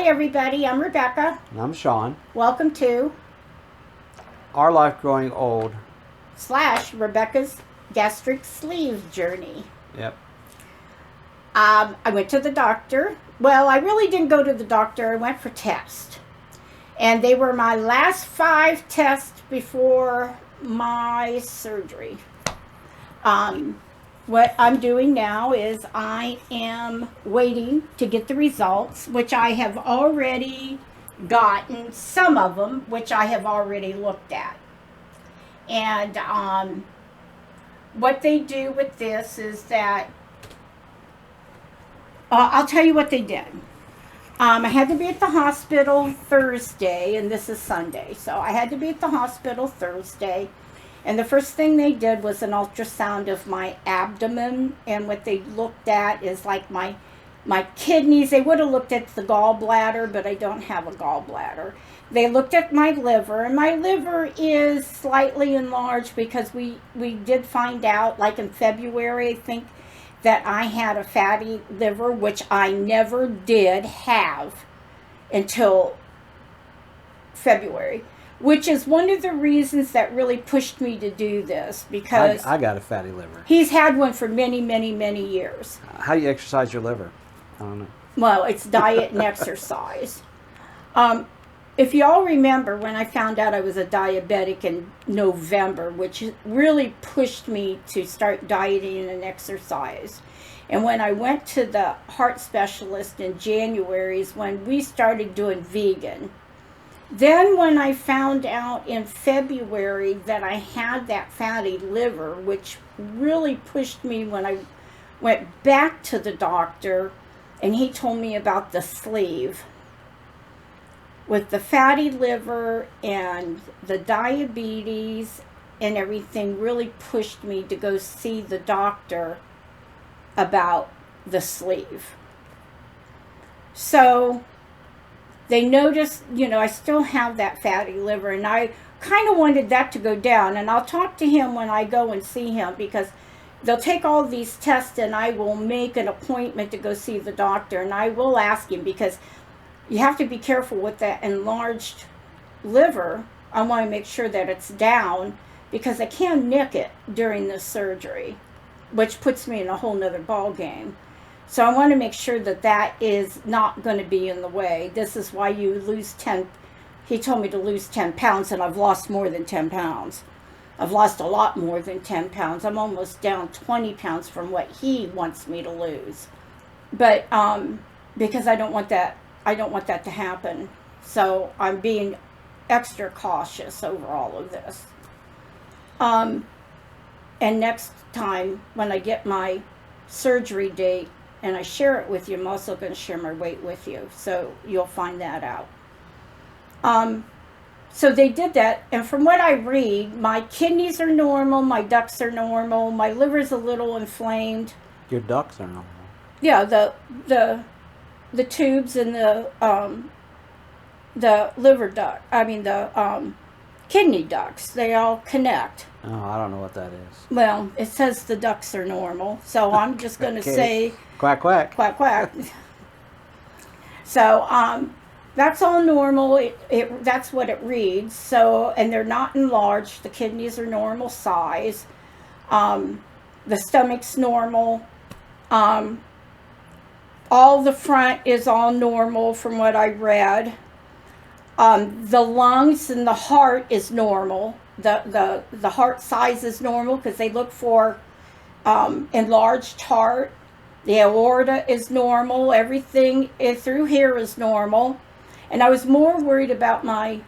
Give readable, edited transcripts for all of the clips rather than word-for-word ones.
Hi everybody, I'm Rebecca. And I'm Sean. Welcome to Our Life Growing Old / Rebecca's Gastric Sleeve Journey. Yep. I went to the doctor. Well, I really didn't go to the doctor. I went for tests. And they were my last 5 tests before my surgery. What I'm doing now is I am waiting to get the results, which I have already gotten, some of them, which I have already looked at. And what they do with this is that, I'll tell you what they did. I had to be at the hospital Thursday, and this is Sunday. So I had to be at the hospital Thursday. And the first thing they did was an ultrasound of my abdomen. And what they looked at is like my kidneys. They would have looked at the gallbladder, but I don't have a gallbladder. They looked at my liver, and my liver is slightly enlarged because we did find out, like in February, I think, that I had a fatty liver, which I never did have until February. Which is one of the reasons that really pushed me to do this, because I got a fatty liver. He's had one for many, many, many years. How do you exercise your liver? I don't know. Well, it's diet and exercise. If y'all remember when I found out I was a diabetic in November, which really pushed me to start dieting and exercise. And when I went to the heart specialist in January is when we started doing vegan. Then when I found out in February that I had that fatty liver, which really pushed me when I went back to the doctor, and he told me about the sleeve. With the fatty liver and the diabetes and everything really pushed me to go see the doctor about the sleeve. So they noticed, I still have that fatty liver, and I kind of wanted that to go down. And I'll talk to him when I go and see him, because they'll take all these tests and I will make an appointment to go see the doctor. And I will ask him, because you have to be careful with that enlarged liver. I want to make sure that it's down, because I can nick it during the surgery, which puts me in a whole nother ball game. So I want to make sure that that is not going to be in the way. This is why you lose 10. He told me to lose 10 pounds, and I've lost more than 10 pounds. I've lost a lot more than 10 pounds. I'm almost down 20 pounds from what he wants me to lose. But because I don't want that to happen. So I'm being extra cautious over all of this. And next time when I get my surgery date and I share it with you, I'm also going to share my weight with you. So you'll find that out. So they did that. And from what I read, my kidneys are normal. My ducts are normal. My liver's a little inflamed. Your ducts are normal. Yeah, the tubes and the liver duct, the kidney ducts, they all connect. Oh, I don't know what that is. Well, it says the ducts are normal, so I'm just going to Okay. say Quack, quack. quack, quack. So that's all normal. That's what it reads. So, and they're not enlarged. The kidneys are normal size. The stomach's normal. All the front is all normal from what I read. The lungs and the heart is normal. The heart size is normal, because they look for enlarged heart. The aorta is normal. Everything through here is normal. And I was more worried about my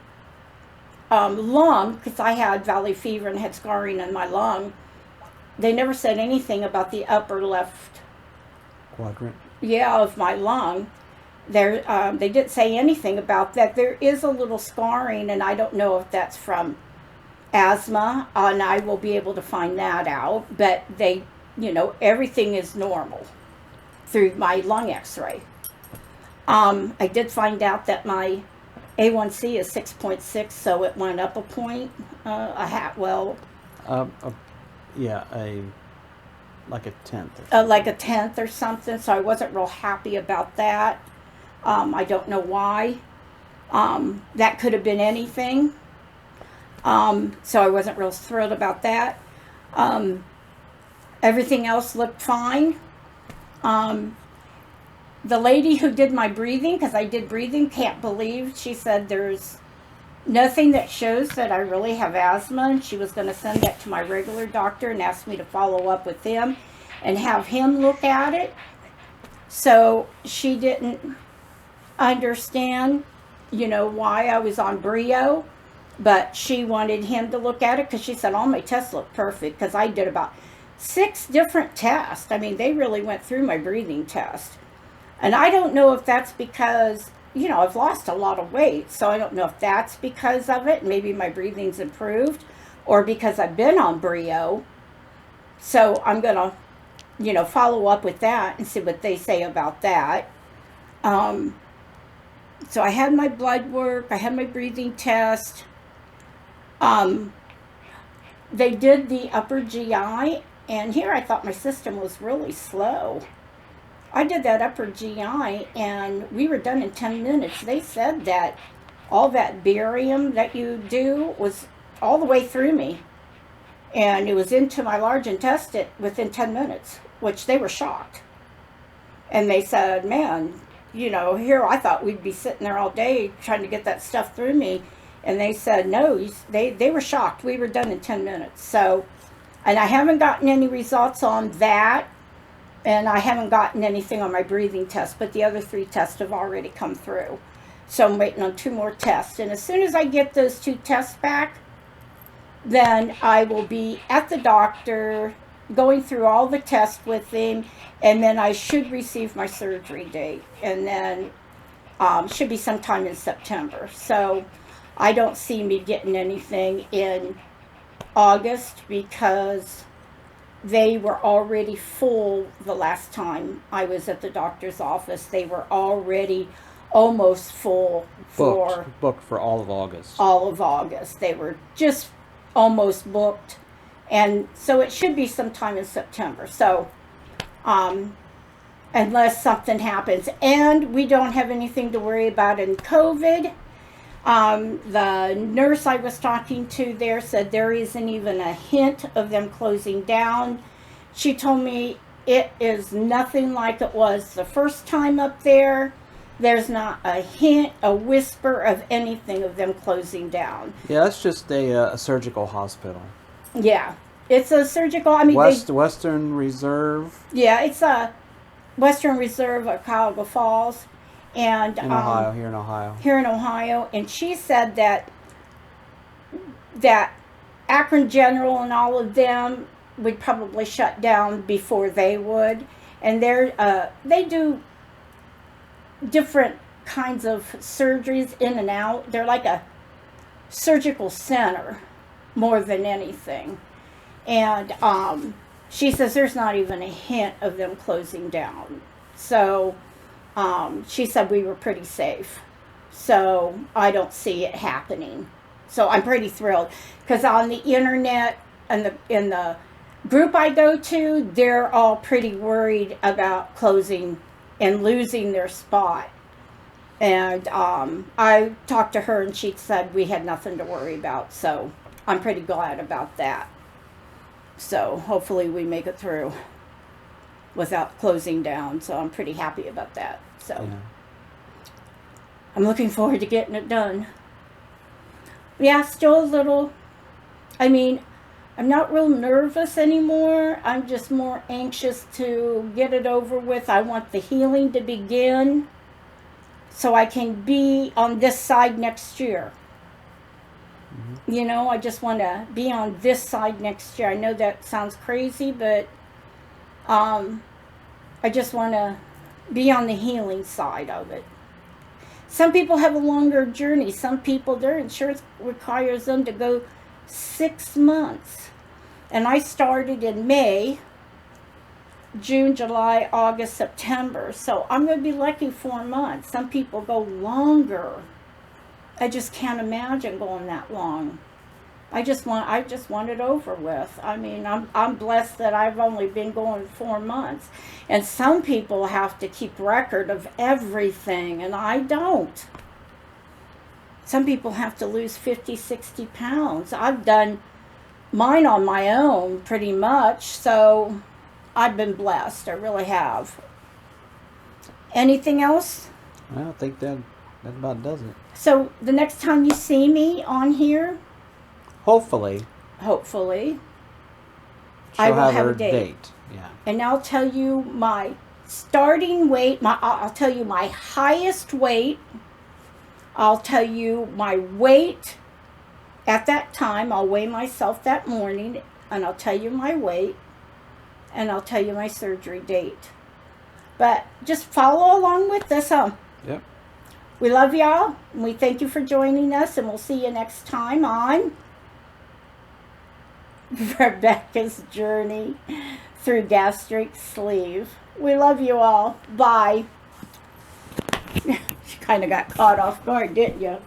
lung, because I had valley fever and had scarring in my lung. They never said anything about the upper left Quadrant. of my lung. They didn't say anything about that. There is a little scarring, and I don't know if that's from asthma, and I will be able to find that out. But everything is normal through my lung x-ray. I did find out that my A1C is 6.6, so it went up a point. Like a tenth. Like a tenth or something, so I wasn't real happy about that. I don't know why. That could have been anything. So I wasn't real thrilled about that. Everything else looked fine. The lady who did my breathing, because I did breathing, can't believe, she said there's nothing that shows that I really have asthma, and she was going to send that to my regular doctor and ask me to follow up with him and have him look at it. So she didn't understand, why I was on Brio, but she wanted him to look at it because she said all my tests look perfect, because I did about 6 different tests. I mean, they really went through my breathing test. And I don't know if that's because, I've lost a lot of weight, so I don't know if that's because of it. Maybe my breathing's improved, or because I've been on Brio. So I'm going to, follow up with that and see what they say about that. So I had my blood work, I had my breathing test. They did the upper GI, and here I thought my system was really slow. I did that upper GI, and we were done in 10 minutes. They said that all that barium that you do was all the way through me, and it was into my large intestine within 10 minutes, which they were shocked. And they said, man, here I thought we'd be sitting there all day trying to get that stuff through me. And they said, no, they were shocked. We were done in 10 minutes. So, and I haven't gotten any results on that. And I haven't gotten anything on my breathing test, but the other 3 tests have already come through. So I'm waiting on 2 more tests. And as soon as I get those 2 tests back, then I will be at the doctor going through all the tests with him, and then I should receive my surgery date. And then should be sometime in September. So I don't see me getting anything in August, because they were already full the last time I was at the doctor's office. They were already almost full booked for all of August. All of August. They were just almost booked. And so it should be sometime in September. So, unless something happens. And we don't have anything to worry about in COVID. The nurse I was talking to there said there isn't even a hint of them closing down. She told me it is nothing like it was the first time up there. There's not a hint, a whisper of anything of them closing down. Yeah, that's just a surgical hospital. Yeah, it's a surgical. I mean, Western Reserve. Yeah, it's a Western Reserve of Cuyahoga Falls. And in Ohio, here in Ohio. Here in Ohio, and she said that Akron General and all of them would probably shut down before they would, and they do different kinds of surgeries in and out. They're like a surgical center more than anything, and she says there's not even a hint of them closing down. So. She said we were pretty safe, so I don't see it happening. So I'm pretty thrilled, because on the internet and in the group I go to, they're all pretty worried about closing and losing their spot. And I talked to her, and she said we had nothing to worry about. So I'm pretty glad about that. So hopefully we make it through without closing down. So I'm pretty happy about that. So Yeah. I'm looking forward to getting it done. Yeah, still a little, I'm not real nervous anymore. I'm just more anxious to get it over with. I want the healing to begin so I can be on this side next year. Mm-hmm. I just want to be on this side next year. I know that sounds crazy, but I just want to be on the healing side of it. Some people have a longer journey. Some people, their insurance requires them to go 6 months. And I started in May, June, July, August, September. So I'm going to be lucky 4 months. Some people go longer. I just can't imagine going that long. I just want it over with. I mean, I'm blessed that I've only been going 4 months, and some people have to keep record of everything, and I don't. Some people have to lose 50, 60 pounds. I've done mine on my own pretty much, so I've been blessed. I really have. Anything else? I think that about does it. So the next time you see me on here, Hopefully, hopefully, she'll I will have her a date. Yeah. And I'll tell you my starting weight, I'll tell you my highest weight. I'll tell you my weight at that time. I'll weigh myself that morning, and I'll tell you my weight, and I'll tell you my surgery date. But just follow along with this, Yep. We love y'all, and we thank you for joining us, and we'll see you next time on Rebecca's Journey Through Gastric Sleeve. We love you all. Bye. You kind of got caught off guard, didn't you?